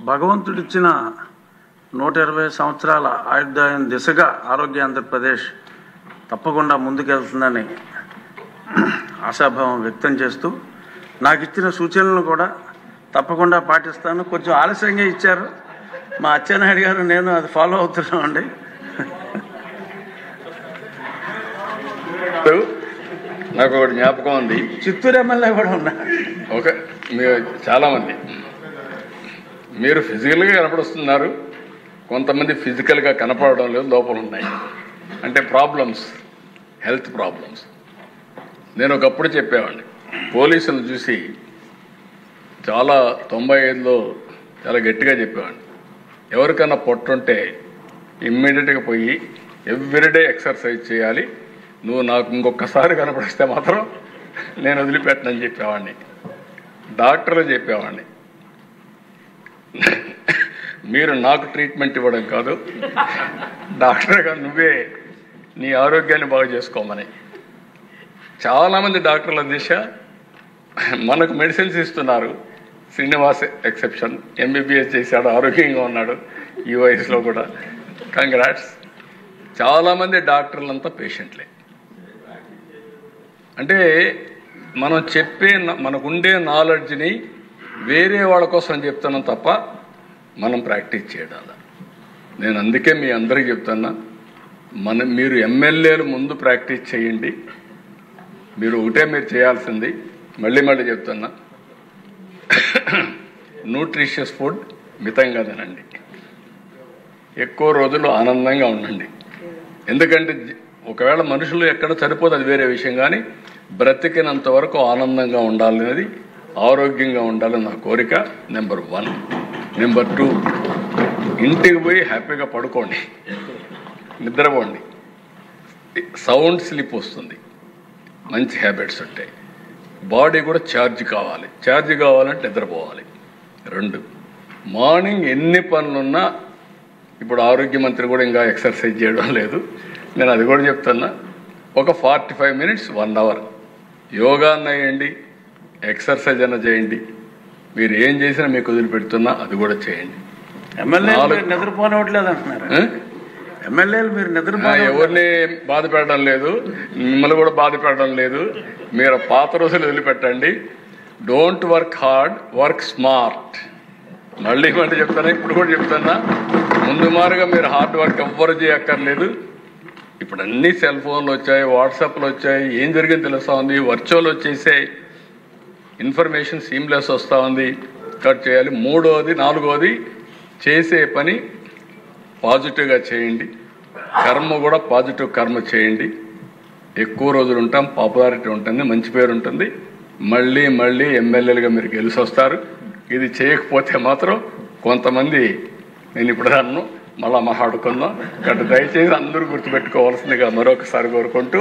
భగవంతుడిచ్చిన 120 సంవత్సరాల ఆయుర్దాయం దిశగా ఆరోగ్య ఆంధ్రప్రదేశ్ తప్పకుండా ముందుకెళ్తుందని ఆశాభావం వ్యక్తం చేస్తూ నాకు ఇచ్చిన సూచనలను కూడా తప్పకుండా పాటిస్తాను. కొంచెం ఆలస్యంగా ఇచ్చారు మా అచ్చెన్నాయుడు గారు, నేను అది ఫాలో అవుతున్నామండి. నాకు ఒకటి జ్ఞాపకం ఉంది, చిత్తూరు ఎమ్మెల్యే కూడా ఉన్నారు. ఓకే, మీరు చాలామంది మీరు ఫిజికల్గా కనపడుస్తున్నారు, కొంతమంది ఫిజికల్గా కనపడడం లేదు, లోపల ఉన్నాయి. అంటే ప్రాబ్లమ్స్, హెల్త్ ప్రాబ్లమ్స్. నేను ఒకప్పుడు చెప్పేవాడిని, పోలీసులను చూసి చాలా 95లో చాలా గట్టిగా చెప్పేవాడిని, ఎవరికైనా పొట్టుంటే ఇమ్మీడియట్గా పోయి ఎవ్రీడే ఎక్సర్సైజ్ చేయాలి, నువ్వు నాకు ఇంకొకసారి కనపడిస్తే మాత్రం నేను వదిలిపెట్టనని చెప్పేవాడిని. డాక్టర్లు చెప్పేవాడిని, మీరు నాకు ట్రీట్మెంట్ ఇవ్వడం కాదు, డాక్టర్గా నువ్వే నీ ఆరోగ్యాన్ని బాగు చేసుకోమని. చాలామంది డాక్టర్ల దిశ మనకు మెడిసిన్స్ ఇస్తున్నారు. శ్రీనివాస్ ఎక్సెప్షన్, ఎంబీబీఎస్ చేశాడు, ఆరోగ్యంగా ఉన్నాడు ఈ వయసులో కూడా. కంగ్రాట్స్. చాలామంది డాక్టర్లంతా పేషెంట్లే. అంటే మనం చెప్పే మనకుండే నాలెడ్జ్ని వేరే వాళ్ళ కోసం చెప్తున్నాం తప్ప మనం ప్రాక్టీస్ చేయడం. నేను అందుకే మీ అందరికీ చెప్తున్నా, మీరు ఎమ్మెల్యేలు ముందు ప్రాక్టీస్ చేయండి. మీరు ఒకటే మీరు చేయాల్సింది, మళ్ళీ చెప్తున్నా, న్యూట్రిషియస్ ఫుడ్ మితంగా తినండి, ఎక్కువ రోజులు ఆనందంగా ఉండండి. ఎందుకంటే ఒకవేళ మనుషులు ఎక్కడ సరిపోదు అది వేరే విషయం, కానీ బ్రతికినంత వరకు ఆనందంగా ఉండాలనేది, ఆరోగ్యంగా ఉండాలని నా కోరిక. నెంబర్ 1. నెంబర్ 2, ఇంటికి పోయి హ్యాపీగా పడుకోండి, నిద్రపోండి. సౌండ్ స్లీప్ వస్తుంది, మంచి హ్యాబిట్స్ ఉంటాయి. బాడీ కూడా ఛార్జ్ కావాలంటే నిద్రపోవాలి. 2, మార్నింగ్ ఎన్ని పనులున్నా, ఇప్పుడు ఆరోగ్య మంత్రి కూడా ఇంకా ఎక్సర్సైజ్ చేయడం లేదు, నేను అది కూడా చెప్తున్నా, ఒక 45 మినిట్స్ 1 అవర్ యోగా అన్న చేయండి, ఎక్సర్సైజ్ అన్న చేయండి. మీరు ఏం చేసినా మీకు వదిలిపెడుతున్నా అది కూడా చేయండి. ఎమ్మెల్యేలు నిద్రపోనట్లేదు అంటున్నారు. ఎమ్మెల్యేలు మీరు ఎవరిని బాధ పెట్టడం లేదు, మిమ్మల్ని కూడా బాధ పెట్టడం లేదు. మీరు పాత రోజులు వదిలిపెట్టండి. Don't work hard, work smart. మళ్ళీ చెప్తానా, ఇప్పుడు కూడా చెప్తున్నా, ముందు మారుగా మీరు హార్డ్ వర్క్ ఎవ్వరు చేయక్కర్లేదు. ఇప్పుడు అన్ని సెల్ ఫోన్లు వచ్చాయి, వాట్సాప్లు వచ్చాయి, ఏం జరిగింది తెలుస్తూ ఉంది, వర్చువల్ వచ్చేసాయి, ఇన్ఫర్మేషన్ సీమ్లెస్ వస్తూ ఉంది. కట్ చేయాలి. 3వది 4వది చేసే పని పాజిటివ్గా చేయండి. కర్మ కూడా పాజిటివ్ కర్మ చేయండి. ఎక్కువ రోజులు ఉంటాం, పాపులారిటీ ఉంటుంది, మంచి పేరు ఉంటుంది. మళ్ళీ ఎమ్మెల్యేలుగా మీరు గెలిచి వస్తారు. ఇది చేయకపోతే మాత్రం కొంతమంది, నేను ఇప్పుడు అన్ను మళ్ళా మాట్లాడుకుందాం. కాబట్టి దయచేసి అందరూ గుర్తుపెట్టుకోవాల్సిందిగా మరొకసారి కోరుకుంటూ,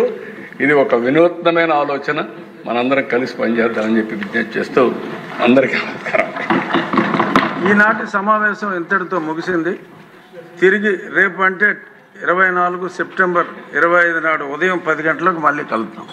ఇది ఒక వినూత్నమైన ఆలోచన, మనందరం కలిసి పనిచేద్దామని చెప్పి విజ్ఞప్తి చేస్తూ అందరికీ నమస్కారం. ఈనాటి సమావేశం ఇంతటితో ముగిసింది. తిరిగి రేపు అంటే 24 సెప్టెంబర్ 25 నాడు ఉదయం 10 గంటలకు మళ్ళీ కలుద్దాం.